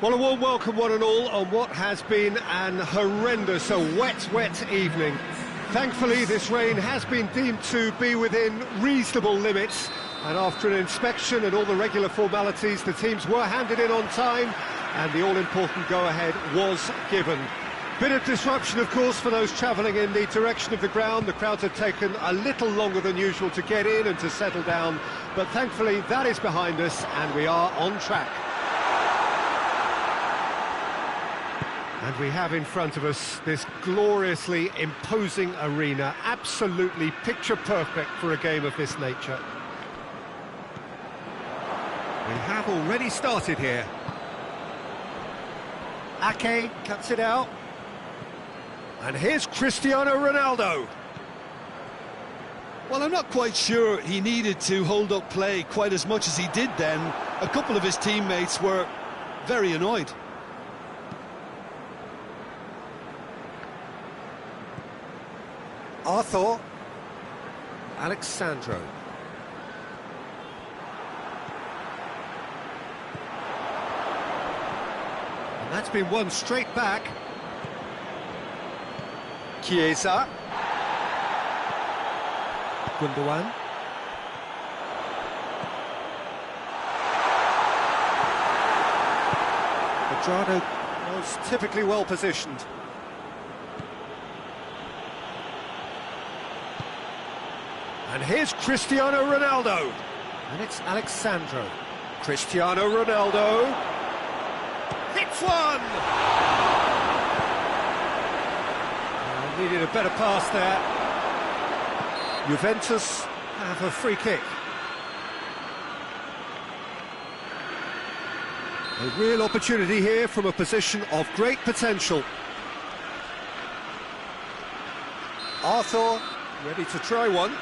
Well, a warm welcome one and all on what has been an horrendous, a wet evening. Thankfully, this rain has been deemed to be within reasonable limits, and after an inspection and all the regular formalities, the teams were handed in on time, and the all-important go-ahead was given. Bit of disruption, of course, for those travelling in the direction of the ground. The crowds had taken a little longer than usual to get in and to settle down, but thankfully that is behind us, and we are on track. And we have in front of us this gloriously imposing arena, absolutely picture-perfect for a game of this nature. We have already started here. Ake cuts it out. And here's Cristiano Ronaldo. Well, I'm not quite sure he needed to hold up play quite as much as he did then. A couple of his teammates were very annoyed. Arthur, Alexandro. And that's been won straight back. Chiesa. Gundogan. Quadrado was typically well positioned. And here's Cristiano Ronaldo. And it's Alexandro. Cristiano Ronaldo. Hits one! Needed a better pass there. Juventus have a free kick. A real opportunity here from a position of great potential. Arthur ready to try one.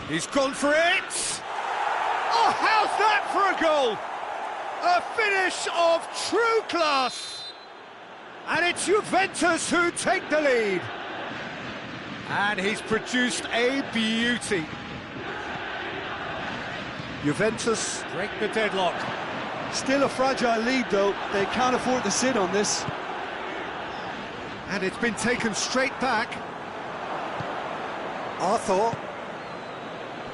He's gone for it! Oh, how's that for a goal? A finish of true class! And it's Juventus who take the lead. And he's produced a beauty. Juventus break the deadlock. Still a fragile lead, though. They can't afford to sit on this. And it's been taken straight back. Arthur.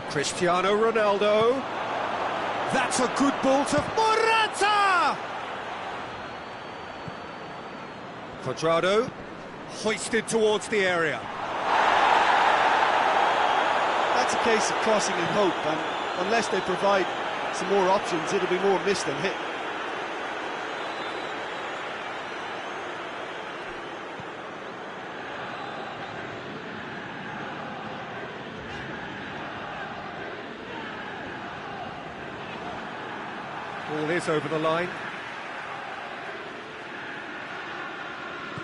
Cristiano Ronaldo. That's a good ball to Morata! Quadrado, hoisted towards the area. That's a case of crossing in hope, and unless they provide some more options, it'll be more miss than hit. Ball is over the line.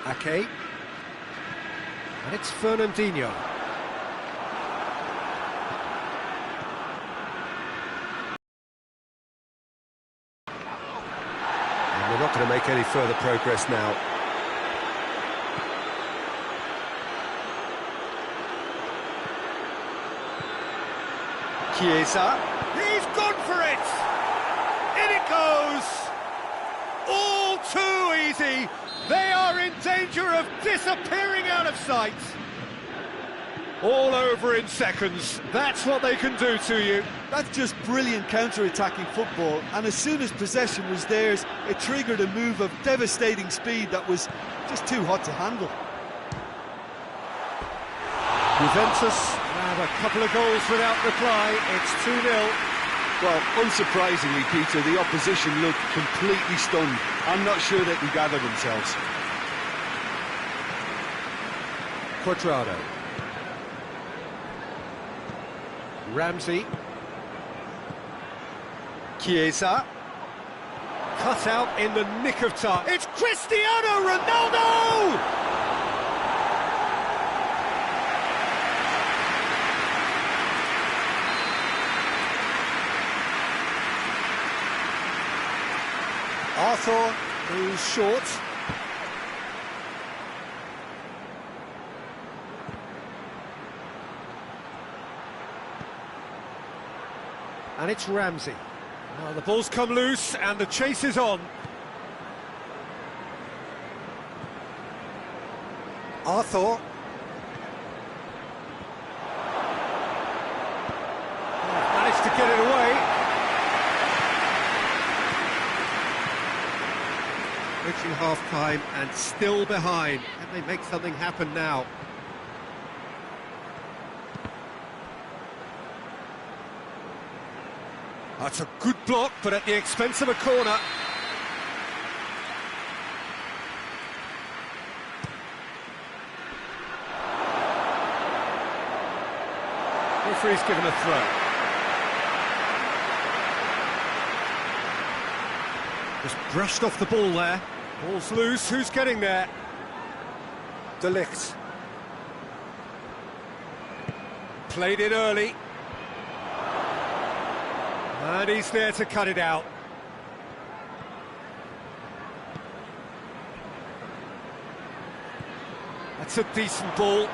Ake. And it's Fernandinho. And we're not going to make any further progress now. Chiesa. He's gone for it! In it goes! All too easy! They are in danger of disappearing out of sight. All over in seconds. That's what they can do to you. That's just brilliant counter-attacking football, and as soon as possession was theirs, it triggered a move of devastating speed that was just too hot to handle. Juventus have a couple of goals without reply. It's 2-0. Well, unsurprisingly, Peter, the opposition looked completely stunned. I'm not sure they can gather themselves. Quadrado. Ramsey. Chiesa. Cut out in the nick of time. It's Cristiano Ronaldo! Arthur, who's short. And it's Ramsey. Well, the ball's come loose and the chase is on. Arthur. Managed to get it away. Reaching half-time and still behind. Can they make something happen now? That's a good block, but at the expense of a corner. Referee's given a throw. Just brushed off the ball there. Ball's loose, who's getting there? De Ligt. Played it early. And he's there to cut it out. That's a decent ball.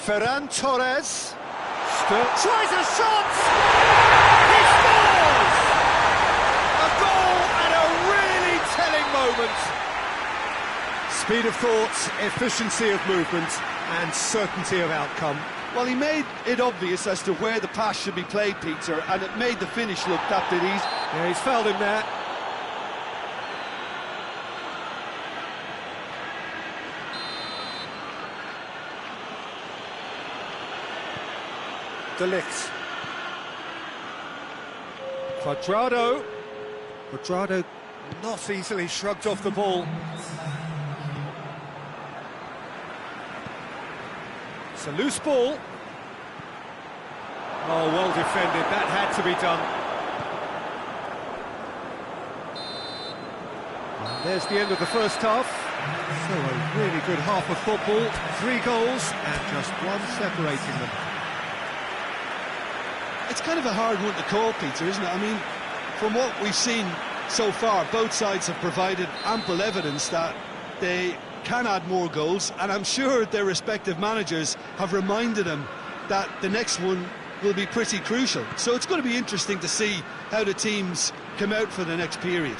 Ferran Torres. Tries a shot! He scores! A goal at a really telling moment. Speed of thought, efficiency of movement, and certainty of outcome. Well, he made it obvious as to where the pass should be played, Peter, and it made the finish look that bit easy. Yeah, he's fouled him there. De Ligt. Quadrado. Quadrado not easily shrugged off the ball. It's a loose ball. Oh, well defended. That had to be done. And there's the end of the first half. So a really good half of football. 3 goals and just one separating them. It's kind of a hard one to call, Peter, isn't it? I mean, from what we've seen so far, both sides have provided ample evidence that they can add more goals, and I'm sure their respective managers have reminded them that the next one will be pretty crucial. So it's going to be interesting to see how the teams come out for the next period.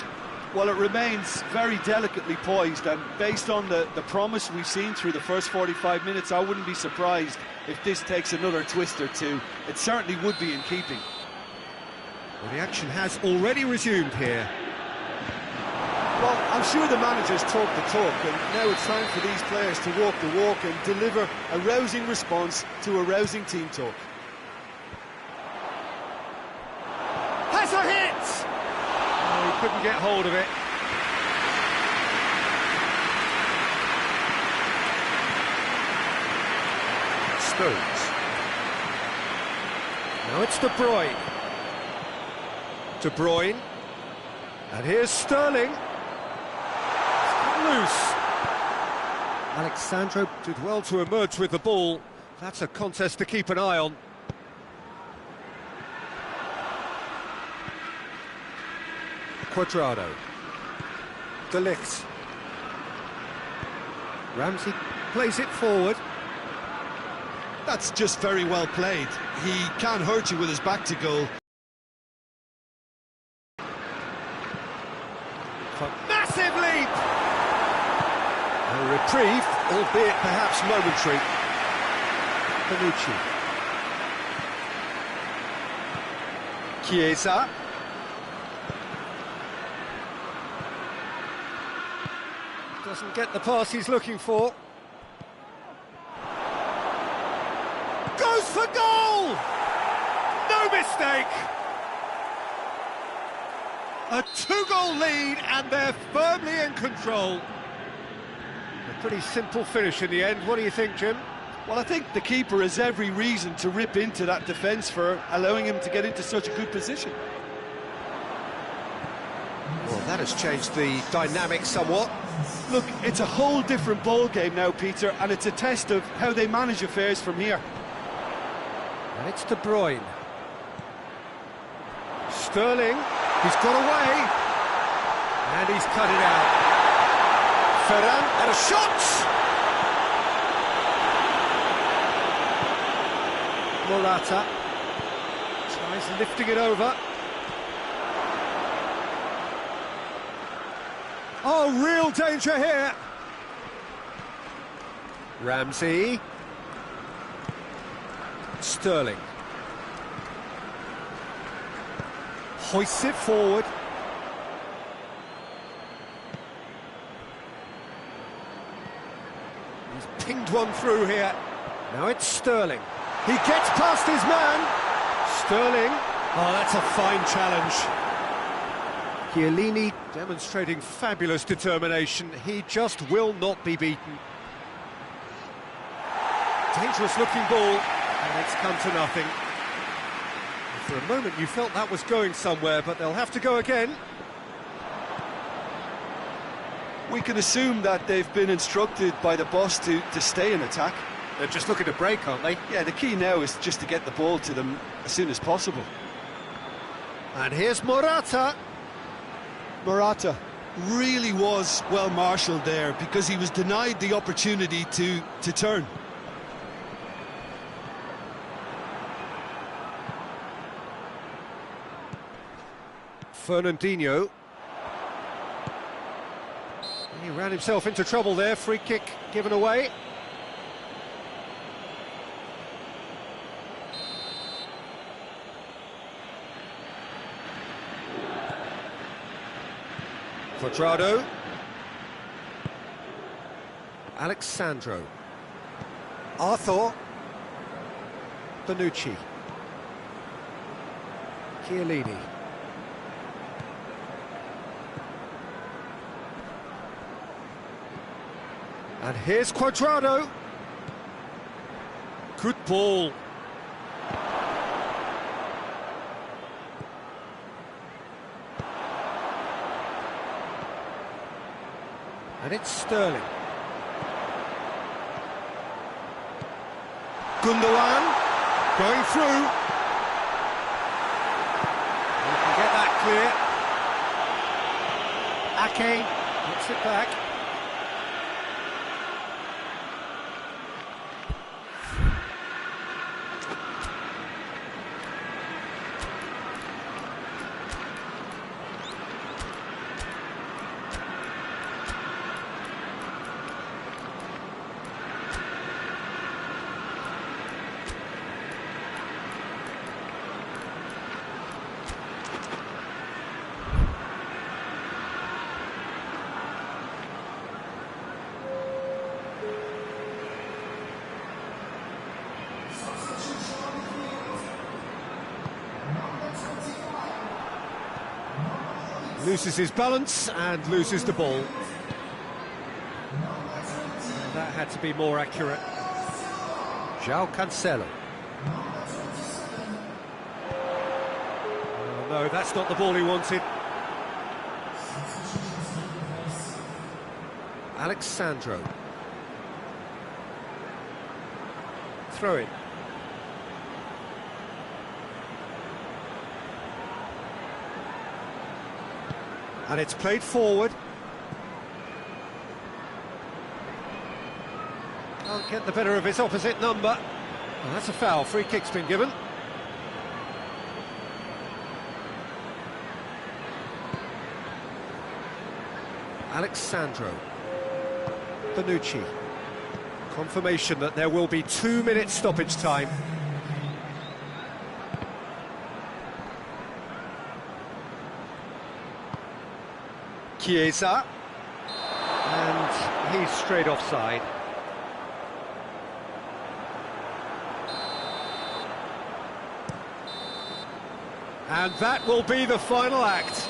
Well, it remains very delicately poised, and based on the promise we've seen through the first 45 minutes, I wouldn't be surprised if this takes another twist or two. It certainly would be in keeping. Well, the action has already resumed here. Well, I'm sure the managers talk the talk, and now it's time for these players to walk the walk and deliver a rousing response to a rousing team talk. Has a hit! Oh, he couldn't get hold of it. Stones. Now it's De Bruyne. De Bruyne. And here's Sterling. Loose. Alexandro did well to emerge with the ball. That's a contest to keep an eye on. Quadrado. De Ligt. Ramsey plays it forward. That's just very well played. He can't hurt you with his back to goal. Massive leap! A reprieve, albeit perhaps momentary. Panucci. Chiesa. Doesn't get the pass he's looking for. Goes for goal! No mistake! A 2-goal lead and they're firmly in control. A pretty simple finish in the end. What do you think, Jim? Well, I think the keeper has every reason to rip into that defence for allowing him to get into such a good position. Well, that has changed the dynamic somewhat. Look, it's a whole different ball game now, Peter, and it's a test of how they manage affairs from here. And it's De Bruyne. Sterling, he's got away. And he's cut it out. Ferran, and a shot! Morata. He's lifting it over. Oh, real danger here. Ramsey. Sterling. Hoists it forward. He's pinged one through here. Now it's Sterling. He gets past his man. Sterling. Oh, that's a fine challenge. Chiellini demonstrating fabulous determination. He just will not be beaten. Dangerous looking ball, and it's come to nothing. For a moment you felt that was going somewhere, but they'll have to go again. We can assume that they've been instructed by the boss to stay in attack. They're just looking to break, aren't they? Yeah, the key now is just to get the ball to them as soon as possible. And here's Morata. Morata really was well marshalled there because he was denied the opportunity to turn. Fernandinho. He ran himself into trouble there. Free kick given away. Quadrado. Alexandro. Arthur. Bonucci. Chiellini. And here's Quadrado. Good ball. And it's Sterling. Gundogan going through. You can get that clear. Ake gets it back. Loses his balance and loses the ball. That had to be more accurate. João Cancelo. Oh, no, that's not the ball he wanted. Alexandro. Throw it. And it's played forward. Can't get the better of his opposite number. Well, that's a foul. Free kick's been given. Alexandro. Bonucci. Confirmation that there will be 2 minutes stoppage time. Chiesa, and he's straight offside. And that will be the final act.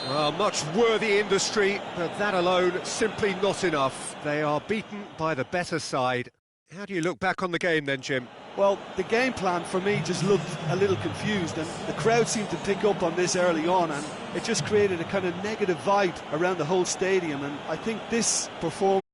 Well, much worthy industry, but that alone simply not enough. They are beaten by the better side. How do you look back on the game then, Jim? Well, the game plan for me just looked a little confused, and the crowd seemed to pick up on this early on, and it just created a kind of negative vibe around the whole stadium, and I think this performance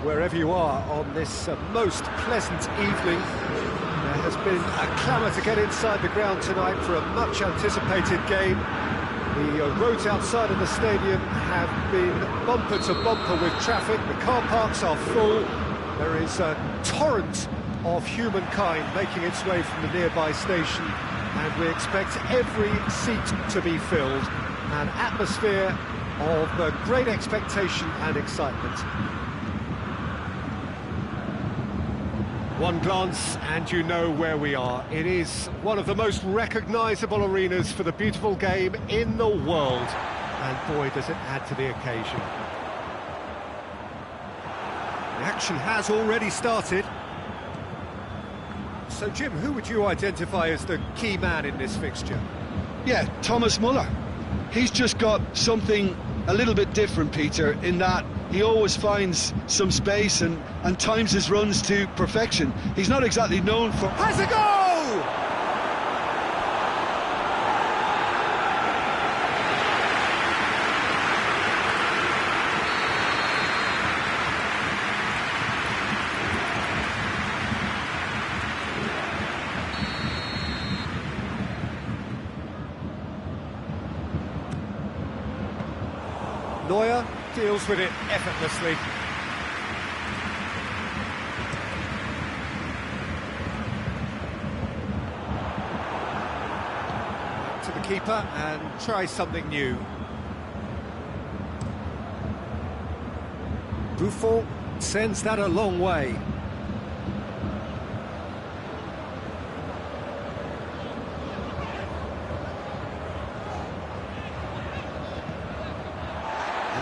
wherever you are on this most pleasant evening. There has been a clamour to get inside the ground tonight for a much-anticipated game. The roads outside of the stadium have been bumper to bumper with traffic. The car parks are full. There is a torrent of humankind making its way from the nearby station, and we expect every seat to be filled. An atmosphere of great expectation and excitement. One glance and you know where we are. It is one of the most recognisable arenas for the beautiful game in the world. And boy, does it add to the occasion. The action has already started. So Jim, who would you identify as the key man in this fixture? Yeah, Thomas Muller. He's just got something a little bit different, Peter, in that he always finds some space and times his runs to perfection. He's not exactly known for... Has a goal! Neuer deals with it effortlessly. To the keeper and try something new. Buffon sends that a long way.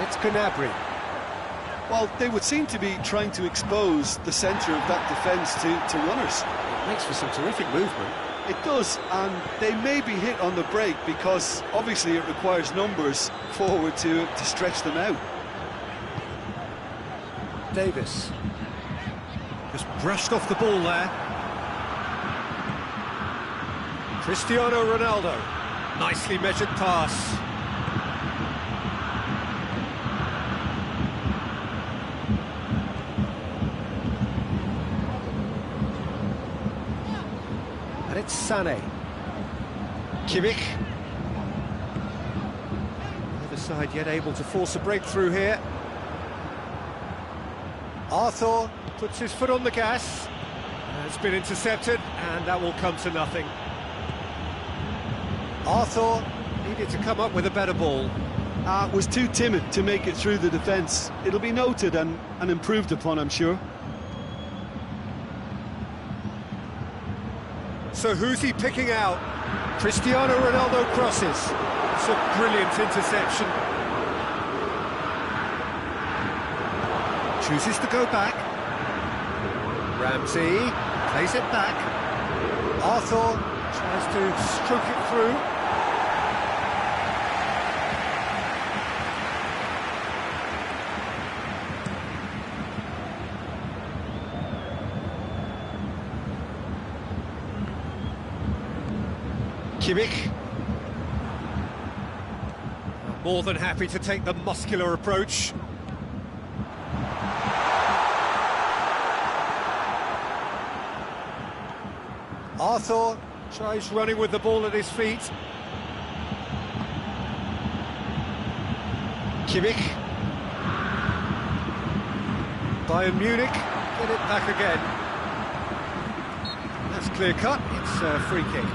It's Gnabry. Well, they would seem to be trying to expose the centre of that defence to runners. It makes for some terrific movement. It does, and they may be hit on the break because obviously it requires numbers forward to stretch them out. Davis. Just brushed off the ball there. Cristiano Ronaldo. Nicely measured pass. And it's Sané. Kimmich. Neither side yet able to force a breakthrough here. Arthur puts his foot on the gas. It's been intercepted, and that will come to nothing. Arthur needed to come up with a better ball. Was too timid to make it through the defence. It'll be noted and improved upon, I'm sure. So who's he picking out? Cristiano Ronaldo crosses. It's a brilliant interception. Chooses to go back. Ramsey plays it back. Arthur tries to stroke it through. Kimmich. More than happy to take the muscular approach. Arthur tries running with the ball at his feet. Kimmich. Bayern Munich get it back again. That's clear cut, it's a free kick.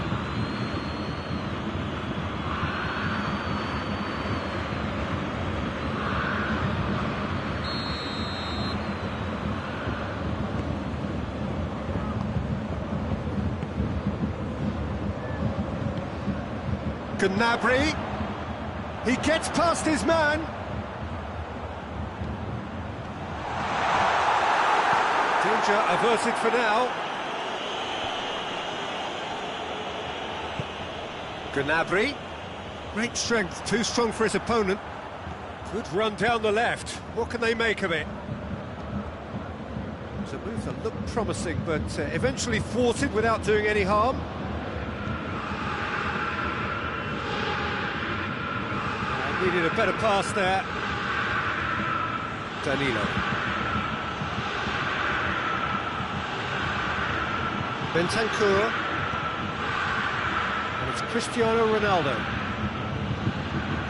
Gnabry, he gets past his man. Danger averted for now. Gnabry, great strength, too strong for his opponent. Good run down the left. What can they make of it? It's a move that looked promising, but eventually thwarted without doing any harm. Needed a better pass there. Danilo. Bentancur. And it's Cristiano Ronaldo.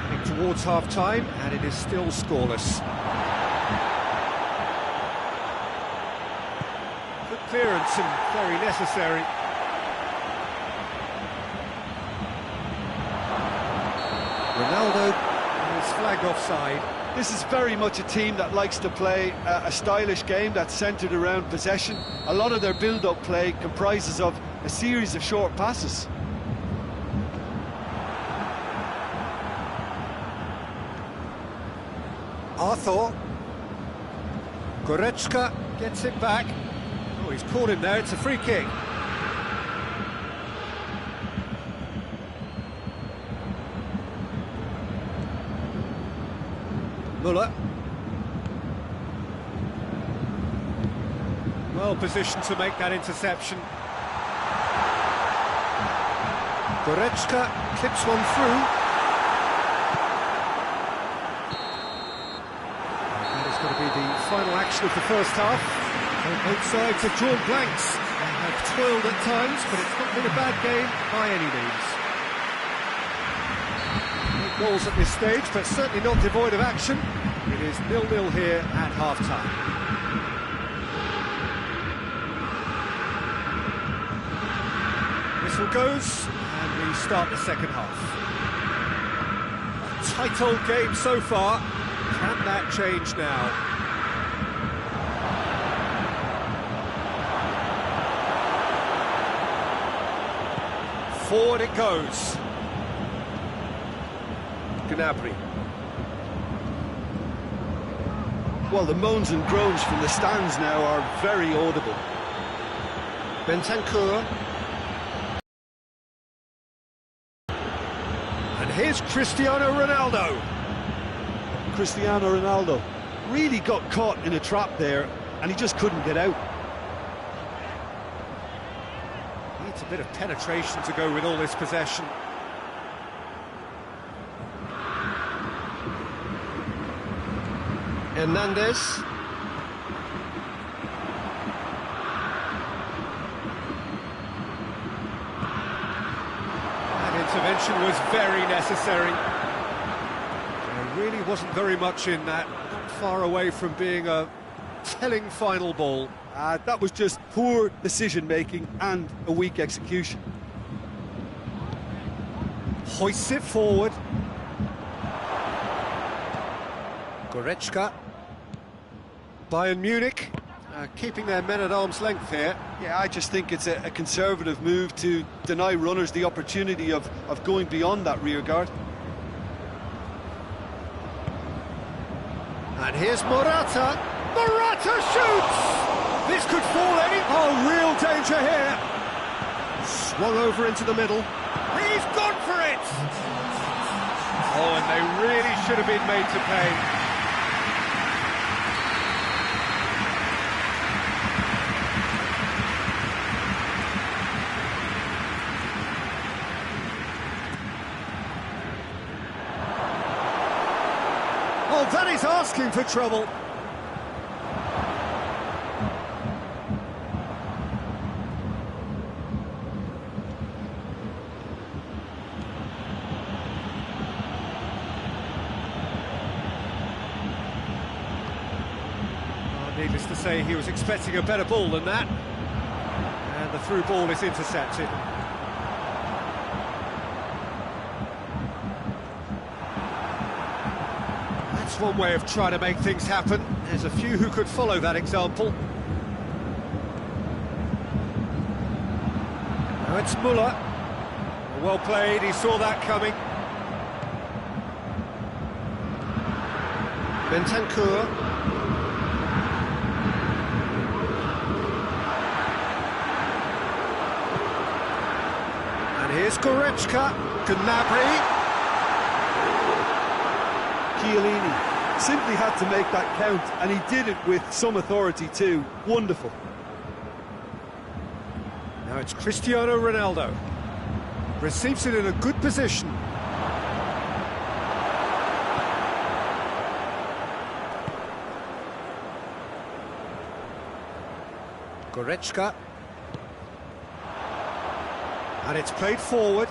Heading towards half-time, and it is still scoreless. Good clearance and very necessary. Ronaldo is flagged offside. This is very much a team that likes to play a stylish game that's centred around possession. A lot of their build-up play comprises of a series of short passes. Arthur. Goretzka gets it back. Oh, he's caught him there, it's a free kick. Muller. Well positioned to make that interception. Goretzka clips one through. That is going to be the final action of the first half. Both sides have drawn blanks and have toiled at times, but it's not been a bad game by any means. Goals at this stage, but certainly not devoid of action. It is 0-0 here at half-time. Whistle goes, and we start the second half. A tight old game so far. Can that change now? Forward it goes. Gnabry. Well, the moans and groans from the stands now are very audible. Bentancur. And here's Cristiano Ronaldo. Cristiano Ronaldo really got caught in a trap there, and he just couldn't get out. Needs a bit of penetration to go with all this possession. Hernandez. That intervention was very necessary. There really wasn't very much in that, not far away from being a telling final ball. That was just poor decision-making and a weak execution. Hoists it forward. Goretzka. Bayern Munich keeping their men at arm's length here. Yeah, I just think it's a conservative move to deny runners the opportunity of going beyond that rear guard. And here's Morata. Morata shoots! This could fall any... Oh, real danger here. Swung over into the middle. He's gone for it! Oh, and they really should have been made to pay. Oh, that is asking for trouble. Needless to say, he was expecting a better ball than that. And the through ball is intercepted. That's one way of trying to make things happen. There's a few who could follow that example. Now it's Muller. Well played, he saw that coming. Bentancur. And here's Goretzka. Gnabry. Chiellini simply had to make that count, and he did it with some authority too. Wonderful. Now it's Cristiano Ronaldo. Receives it in a good position. Goretzka. And it's played forward.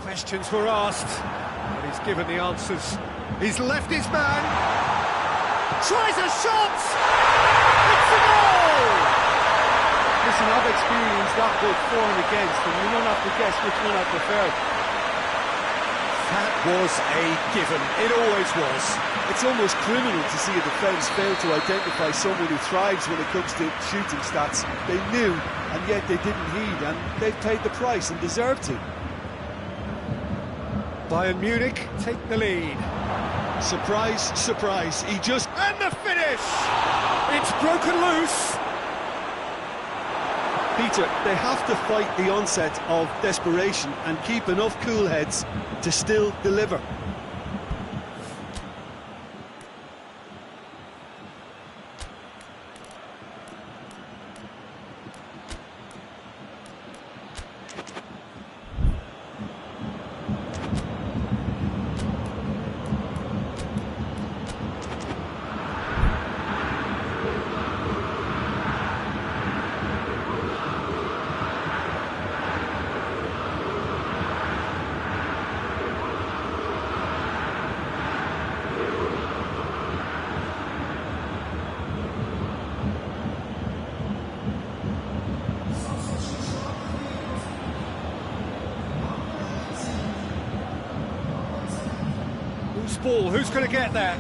Questions were asked, but he's given the answers. He's left his man. Tries a shot! It's a goal! Listen, I've experienced that both for and against, and you won't have to guess which one I prefer. That was a given. It always was. It's almost criminal to see a defence fail to identify someone who thrives when it comes to shooting stats. They knew, and yet they didn't heed, and they've paid the price and deserve to. Bayern Munich take the lead. Surprise, surprise, he just... And the finish! It's broken loose. Peter, they have to fight the onset of desperation and keep enough cool heads to still deliver. Loose ball, who's going to get there?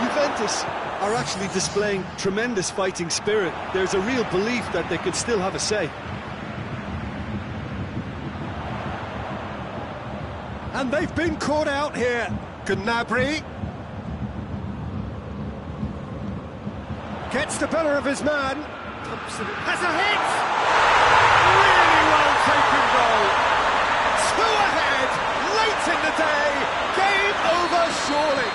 Juventus are actually displaying tremendous fighting spirit. There's a real belief that they could still have a say. And they've been caught out here. Gnabry gets the better of his man. Thompson has a hit. Really well taken goal. 2 ahead, late in the day. Game over surely.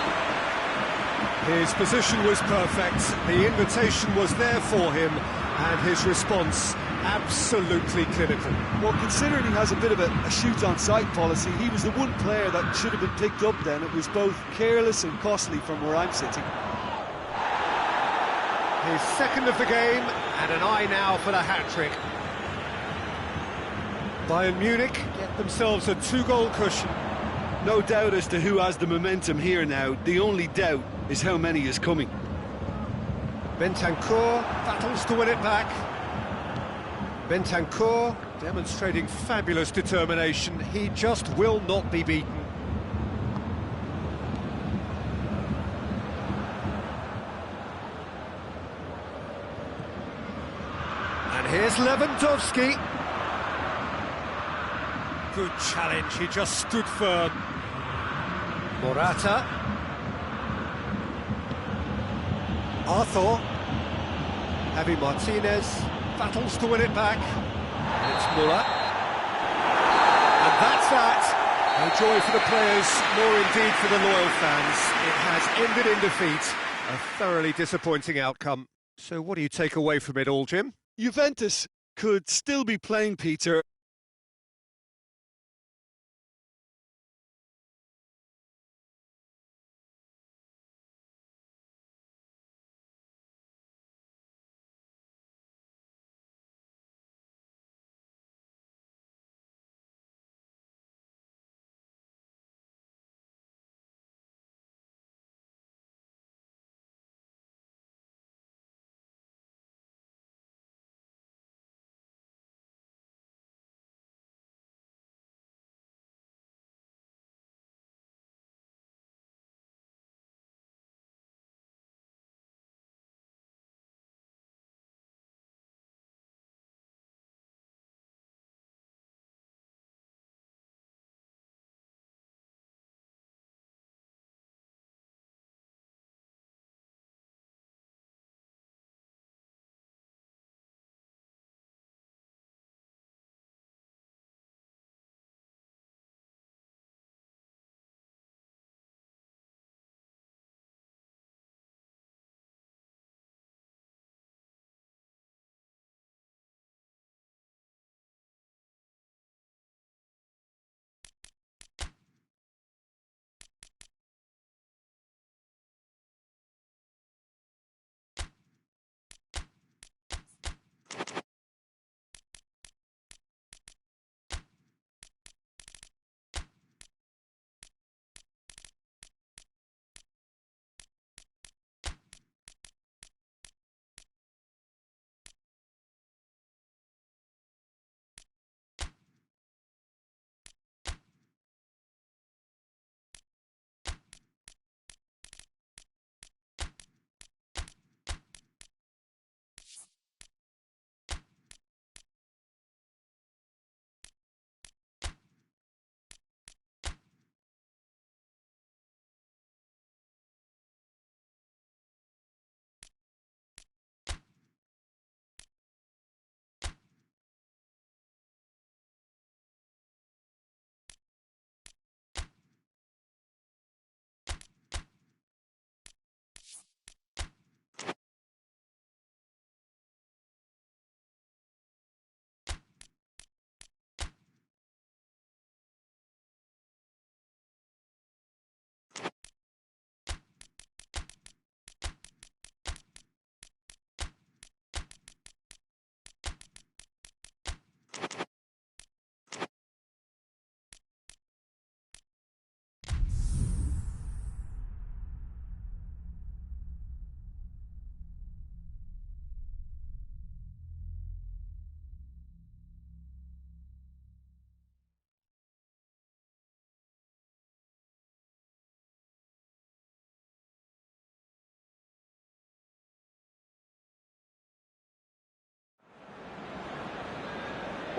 His position was perfect. The invitation was there for him, and his response absolutely clinical. Well, considering he has a bit of a shoot-on-sight policy, he was the one player that should have been picked up then. It was both careless and costly from where I'm sitting. His second of the game, and an eye now for the hat-trick. Bayern Munich get themselves a 2-goal cushion. No doubt as to who has the momentum here now. The only doubt is how many is coming. Bentancur battles to win it back. Bentancur demonstrating fabulous determination. He just will not be beaten. And here's Lewandowski. Good challenge, he just stood firm. Morata. Arthur. Javi Martinez battles to win it back. And it's Muller. And that's that. No joy for the players, nor indeed for the loyal fans. It has ended in defeat. A thoroughly disappointing outcome. So what do you take away from it all, Jim? Juventus could still be playing, Peter,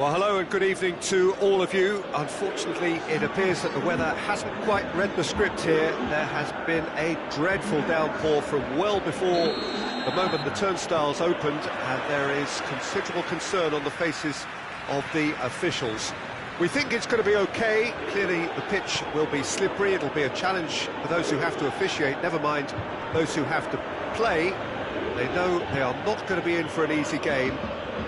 Well, hello and good evening to all of you. Unfortunately, it appears that the weather hasn't quite read the script here. There has been a dreadful downpour from well before the moment the turnstiles opened, and there is considerable concern on the faces of the officials. We think it's going to be okay. Clearly, the pitch will be slippery. It'll be a challenge for those who have to officiate, never mind those who have to play. They know they are not going to be in for an easy game.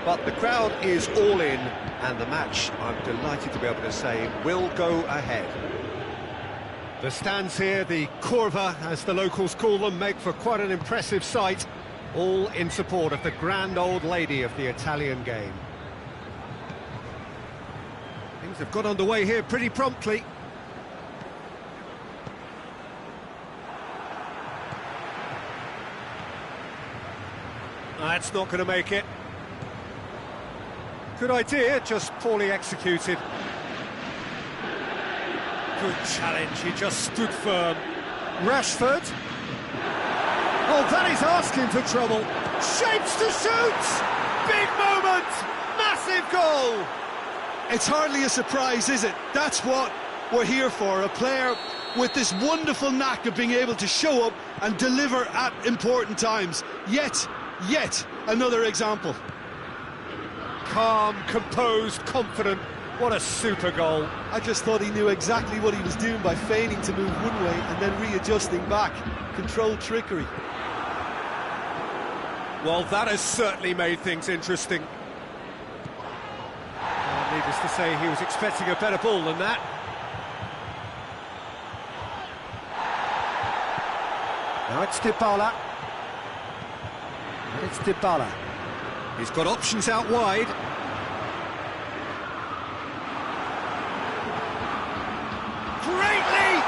But the crowd is all in, and the match, I'm delighted to be able to say, will go ahead. The stands here, the curva, as the locals call them, make for quite an impressive sight, all in support of the grand old lady of the Italian game. Things have got underway here pretty promptly. That's not going to make it. Good idea, just poorly executed. Good challenge, he just stood firm. Rashford. Oh, that is asking for trouble. Shapes to shoot! Big moment! Massive goal! It's hardly a surprise, is it? That's what we're here for, a player with this wonderful knack of being able to show up and deliver at important times. Yet another example. Calm, composed, confident. What a super goal. I just thought he knew exactly what he was doing by feigning to move one way and then readjusting back. Controlled trickery. Well, that has certainly made things interesting. Needless to say, he was expecting a better ball than that. Now it's Dybala. And it's Dybala. He's got options out wide. Great leap!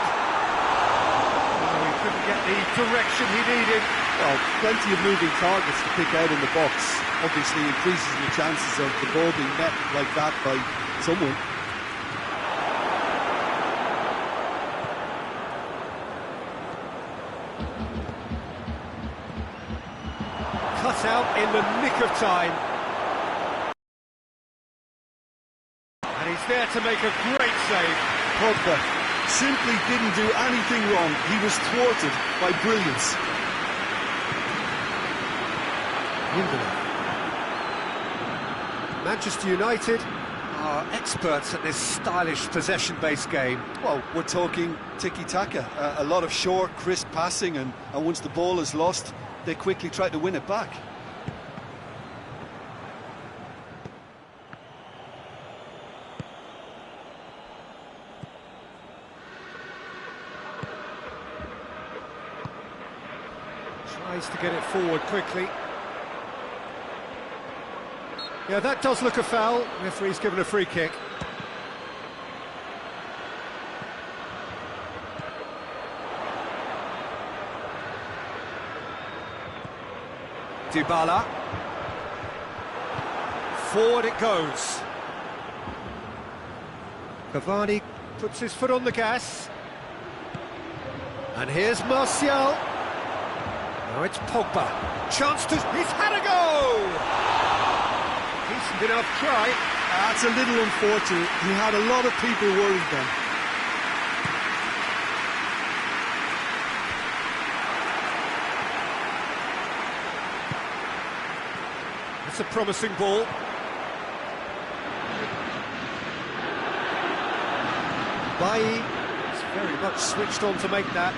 Oh, he couldn't get the direction he needed. Well, plenty of moving targets to pick out in the box. Obviously increases the chances of the ball being met like that by someone. Cut out in the nick of time. And he's there to make a great save. Pogba simply didn't do anything wrong. He was thwarted by brilliance. Manchester United are experts at this stylish possession-based game. Well, we're talking tiki-taka, a lot of short, crisp passing, and once the ball is lost, they quickly try to win it back. Tries to get it forward quickly. Yeah, that does look a foul. Referee's given a free kick. Dybala. Forward it goes. Cavani puts his foot on the gas. And here's Martial. Now it's Pogba. Chance to... He's had a go! Decent enough try. That's a little unfortunate. He had a lot of people worried then. It's a promising ball. Bailly is very much switched on to make that.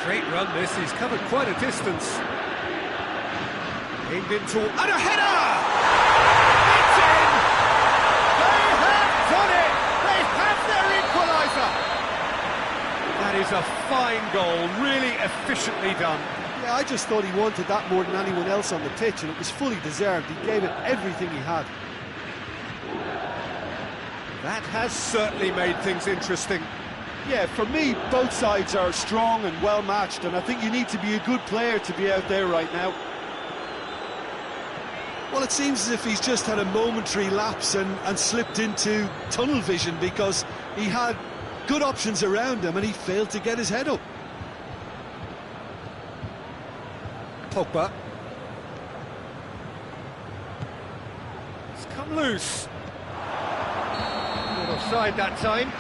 Great run this, he's covered quite a distance. Aimed into... and a header! It's in! They have done it! They have their equaliser! That is a fine goal, really efficiently done. Yeah, I just thought he wanted that more than anyone else on the pitch, and it was fully deserved. He gave it everything he had. That has certainly made things interesting. Yeah, for me, both sides are strong and well matched, and I think you need to be a good player to be out there right now. Well, it seems as if he's just had a momentary lapse and slipped into tunnel vision, because he had good options around him and he failed to get his head up. Pogba. come loose. Not offside that time.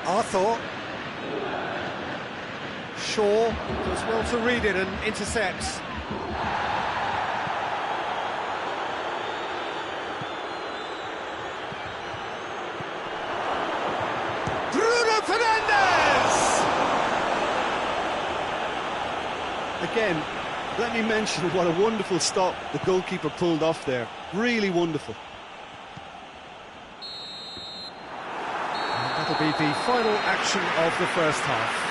Arthur. Shaw does well to read it and intercepts. Again, let me mention what a wonderful stop the goalkeeper pulled off there. Really wonderful. And that'll be the final action of the first half.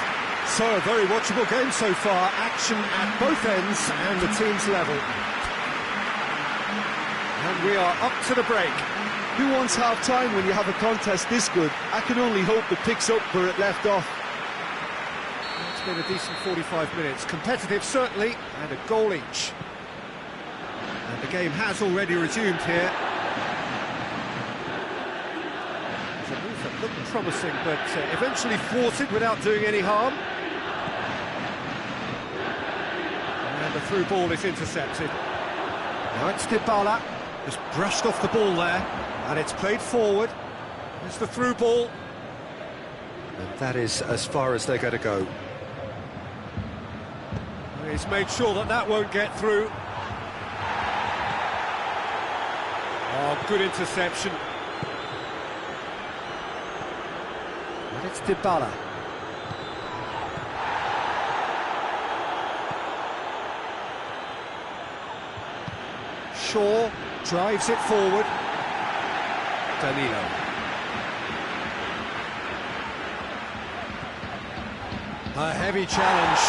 So, a very watchable game so far. Action at both ends and the team's level. And we are up to the break. Who wants half-time when you have a contest this good? I can only hope it picks up where it left off. It's been a decent 45 minutes. Competitive, certainly, and a goal each. And the game has already resumed here. It's a move that looked promising, but eventually thwarted without doing any harm. And the through ball is intercepted. Now it's Dybala. Just brushed off the ball there, and it's played forward. It's the through ball. And that is as far as they're going to go. He's made sure that that won't get through. Oh, good interception. And it's Dybala. Shaw drives it forward. Danilo. A heavy challenge.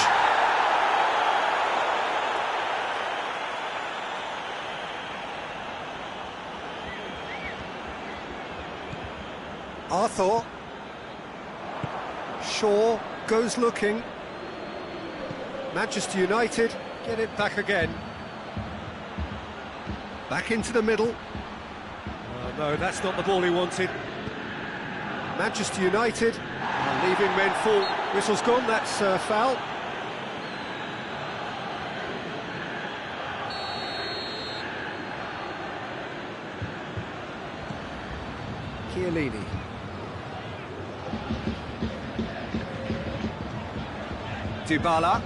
Arthur. Shaw goes looking. Manchester United get it back again. Back into the middle. Oh, no, that's not the ball he wanted. Manchester United are leaving men full. Whistle's gone, that's foul. Chiellini. Dybala.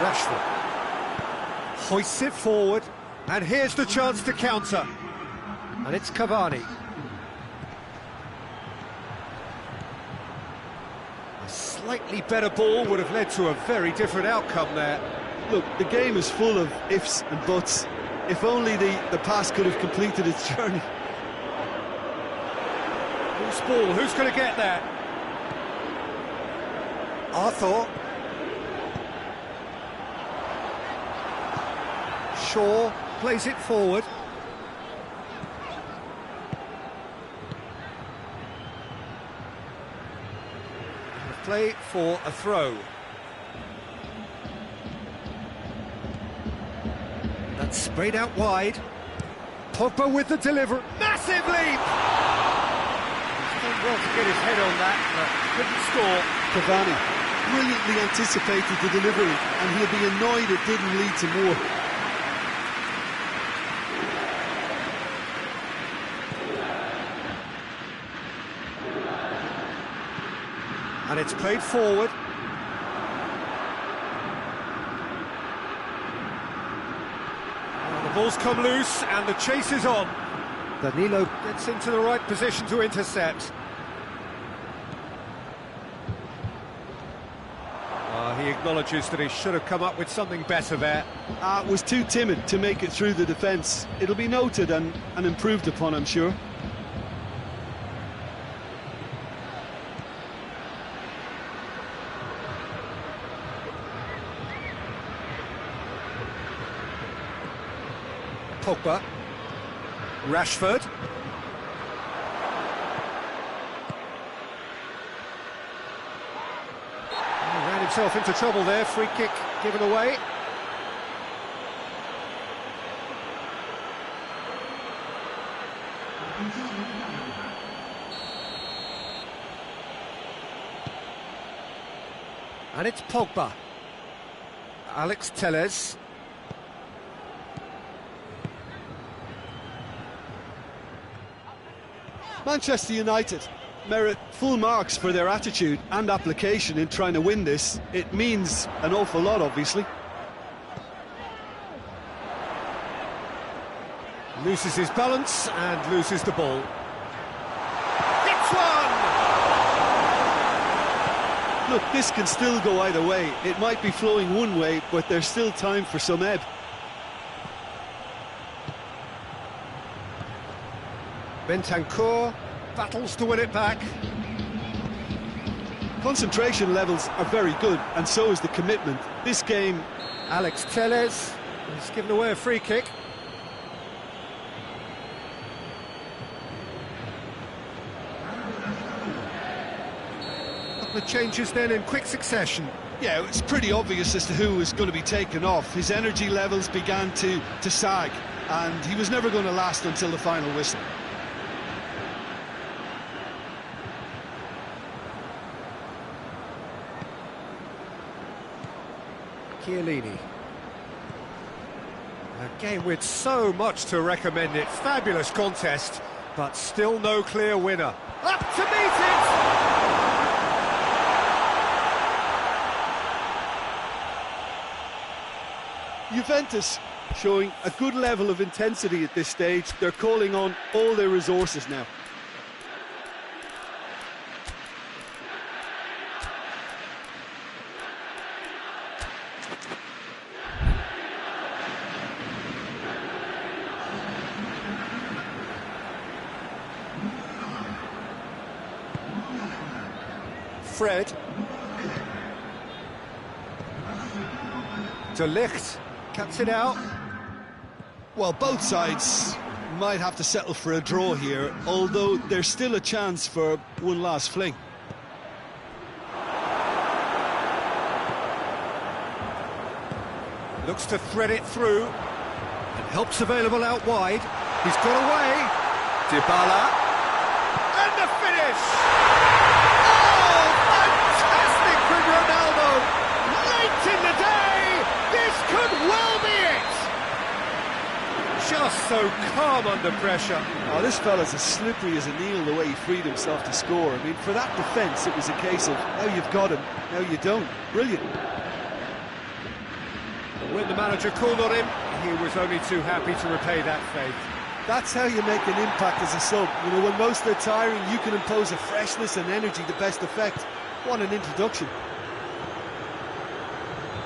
Rashford hoists it forward, and here's the chance to counter. And it's Cavani. A slightly better ball would have led to a very different outcome there. Look, the game is full of ifs and buts. If only the pass could have completed its journey. Who's ball? Who's going to get there? Arthur. Shaw plays it forward. Play for a throw. That's sprayed out wide. Pogba with the delivery. Massive leap! He's done well to get his head on that, but couldn't score. Cavani brilliantly anticipated the delivery, and he'll be annoyed it didn't lead to more. And it's played forward. The ball's come loose and the chase is on. Danilo gets into the right position to intercept. He acknowledges that he should have come up with something better there. Was too timid to make it through the defence. It'll be noted and improved upon, I'm sure. Pogba. Rashford. He ran himself into trouble there. Free kick given away. And it's Pogba. Alex Telles. Manchester United merit full marks for their attitude and application in trying to win this. It means an awful lot, obviously. Loses his balance and loses the ball. Hits one! Look, this can still go either way. It might be flowing one way, but there's still time for some ebb. Bentancur battles to win it back. Concentration levels are very good, and so is the commitment. This game... Alex Telles has given away a free kick. Couple of changes then in quick succession. Yeah, it's pretty obvious as to who was going to be taken off. His energy levels began to sag, and he was never going to last until the final whistle. Chiellini. A game with so much to recommend it. Fabulous contest, but still no clear winner. Up to meet it! Juventus showing a good level of intensity at this stage. They're calling on all their resources now. Fred. De Ligt cuts it out. Well, both sides might have to settle for a draw here, although there's still a chance for one last fling. Looks to thread it through. And help's available out wide. He's got away. Dybala. And the finish! Oh, fantastic from Ronaldo! Late in the day, this could well be it! Just so calm under pressure. Oh, this fella's as slippery as an eel the way he freed himself to score. I mean, for that defence, it was a case of, now you've got him, now you don't. Brilliant. When the manager called on him, he was only too happy to repay that faith. That's how you make an impact as a sub. You know, when most are tiring, you can impose a freshness and energy to best effect. What an introduction.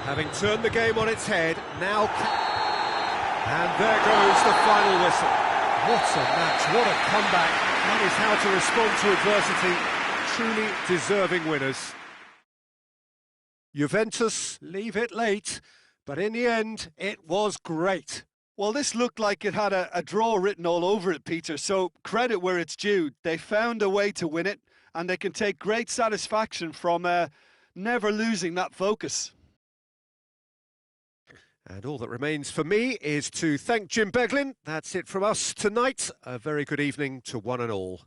Having turned the game on its head, now... And there goes the final whistle. What a match, what a comeback. That is how to respond to adversity. Truly deserving winners. Juventus leave it late, but in the end, it was great. Well, this looked like it had a draw written all over it, Peter, so credit where it's due. They found a way to win it, and they can take great satisfaction from never losing that focus. And all that remains for me is to thank Jim Beglin. That's it from us tonight. A very good evening to one and all.